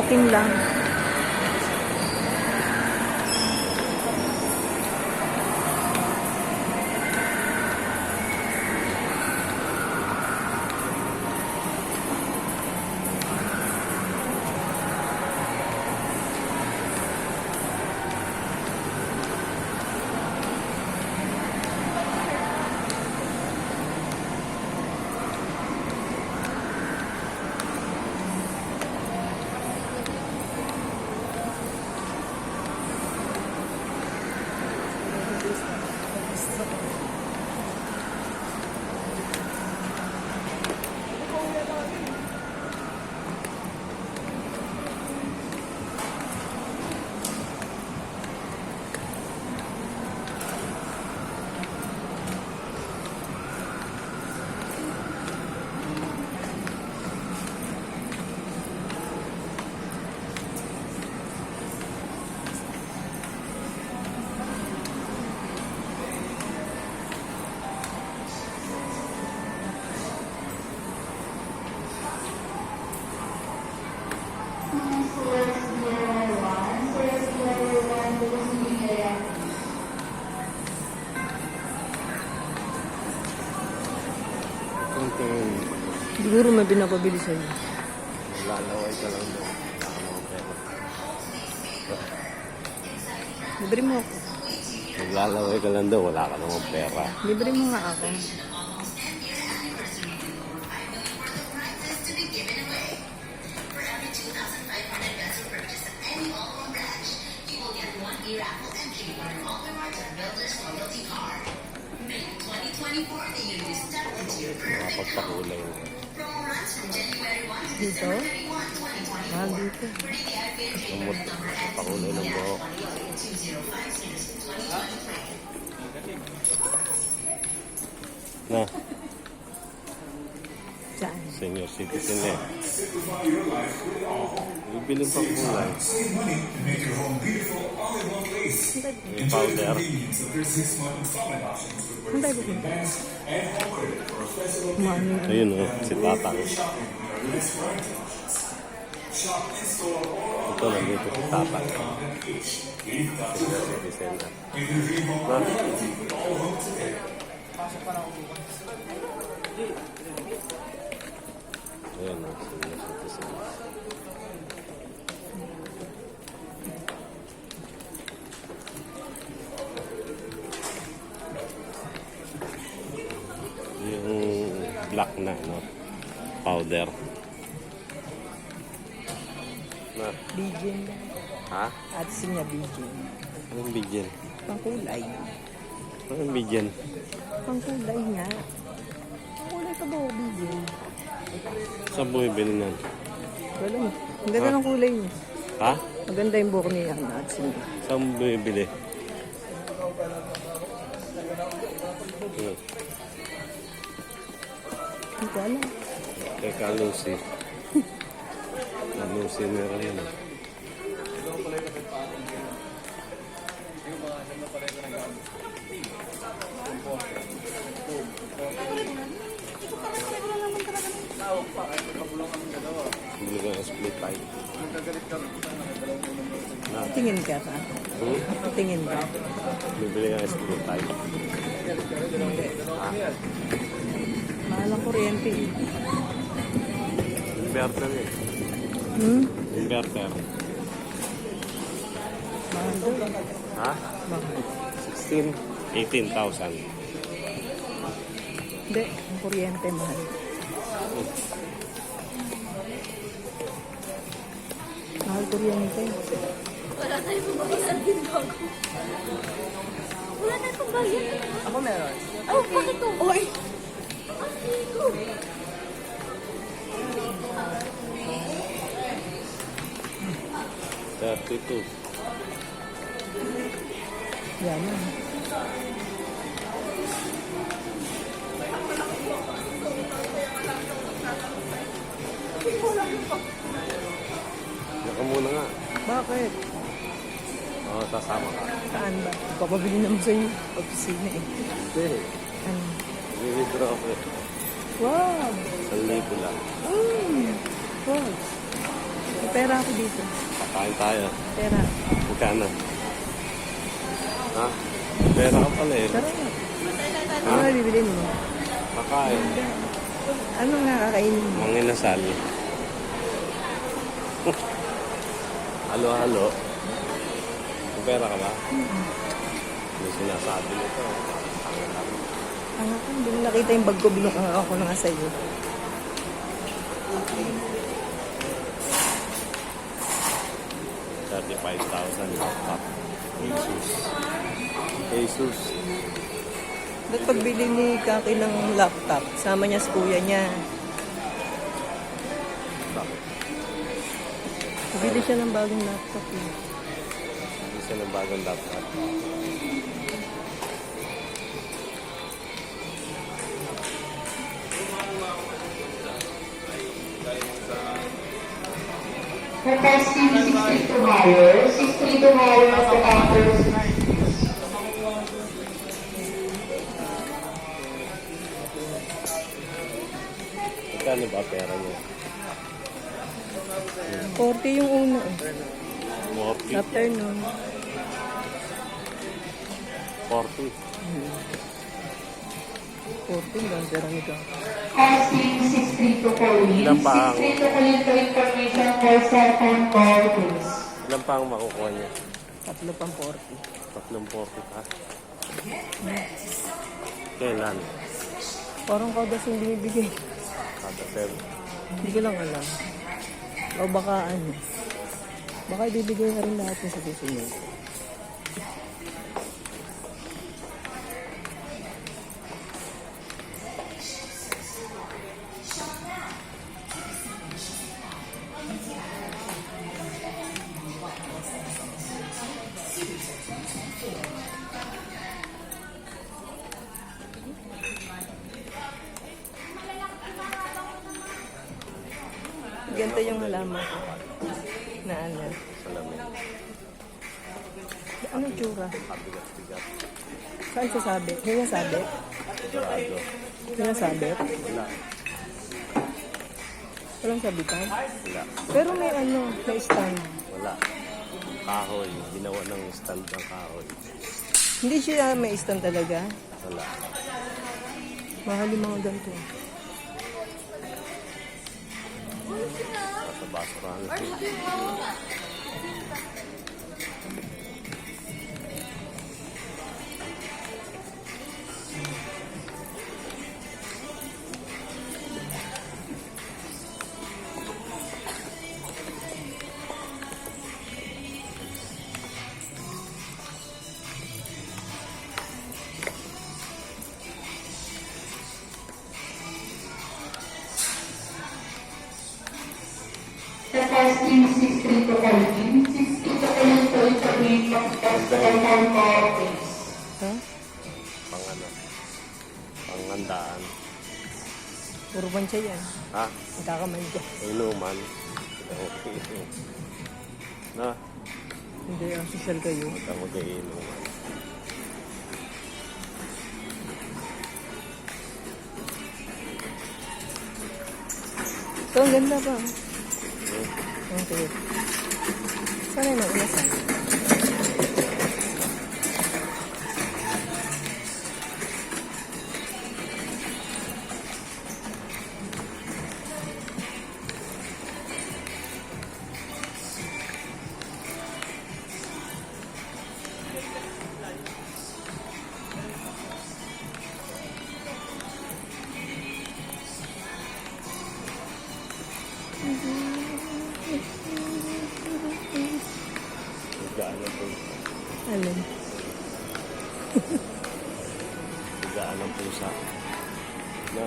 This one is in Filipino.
Walking lang. Siguro may pinapabili sa'yo. Lalaway ka lang doon. Libre mo ako. Naglalaway ka lang doon, wala ka namang pera. Libre mo nga ako. Makapagpakulay mo. Dito? Ah, dito. Pakulay ng buhok. Na, Saan? senior citizen eh. Bibili pa kulay. Yung powder. Saan tayo pupunta? Mami. Ayun o, si Tatang. Ito, nandito si Tatang. Senior citizen na. Ayan o, senior citizen. Yung black na, no? Powder. Na, Bijen. ha? At siya bijen. Anong bigyan? Pangkulay. Anong bigyan? Pangkulay nga. Pangkulay ka ba o bijen? Saan bumibili nan? Wala mo. Ang ganda ng kulay niya. Ha? Maganda yung buhok niya. At siya. Saan bumibili? Hindi ko alam. Teka, Lucy. Lucy meron yan. Bili ka ng split pie. Tingin ka pa. Tingin ka. Bibili ka ng split pie. Mahal ang kuryente. Inverter eh. Inverter. Mahal doon. Ha? Bakit? 16? 18,000. Hindi. Ang kuryente mahal. Mahal kuryente. Wala tayong pagbabayaran din bago. Wala tayong pagbabayaran. Ako meron. Oh, bakit to? Oy! Ang 32. Yan na. Naka muna nga. Bakit? Oo, sasama ka. Saan ba? Papabili naman sa iyo. Opisina eh. Hindi. Ano? I-withdraw ako eh. Wow! 1,000 lang. Wow! Pera ako dito. Kakain tayo. Pera. Magkano? Ha? Pera ka pala eh. Sarap. Ano na bibili mo? Kakain. Ano nga kakainin mo? Mga inasal. Halo-halo. May pera ka ba? May sinasabi nito. Ano ko, hindi mo nakita yung bag ko, binukang ako na nga sa'yo. $35,000 laptop. Jesus. Jesus. Ba't pagbili ni Kaki ng laptop, sama niya sa kuya niya. Bakit? Bili siya ng bagong laptop eh. Isa ng bagong laptop. Requesting 62 higher, 62 higher of the counters. Magkano ba pera niya? 40 yung una eh. 40. After nun, 40. 40 lang pera ni Kaki. Asking 632 Colleen. Ilan pa ang- 632 Colleen for information for cellphone call, please. Ilan pa ang makukuha niya? 3 pang 40. 340 ka? Kailan? Parang kada siyang binibigay. Kada Feb. Hindi ko lang alam. O baka ano. Baka ibibigay na rin lahat yung sa susunod. Ganito yung halaman ko. Na ano. Salamin. Ano tsura? Kabigat-bigat. Saan sasabi? Yung sabi? Dorado. Yung sabi? Wala. Walang sabitan? Wala. Pero may ano, may stand. Wala. Kahoy. Ginawa ng stand ng kahoy. Hindi siya may stand talaga. Wala. Mahal yung mga ganito. Nasa basurahan. Requesting 632 Colleen. 632 Colleen for information for cellphone call, please. Ha? Pang ano? Pangandaan. Puro bansa yan. Ha? Nagkakamay ka. Inuman. Na? Hindi, ang social kayo. Huwag ka mag-iinuman. Ito, ang ganda pa. Okay. Sana yung mag-inasan. Higaan ng pusa. Alin? Higaan ng pusa. Na?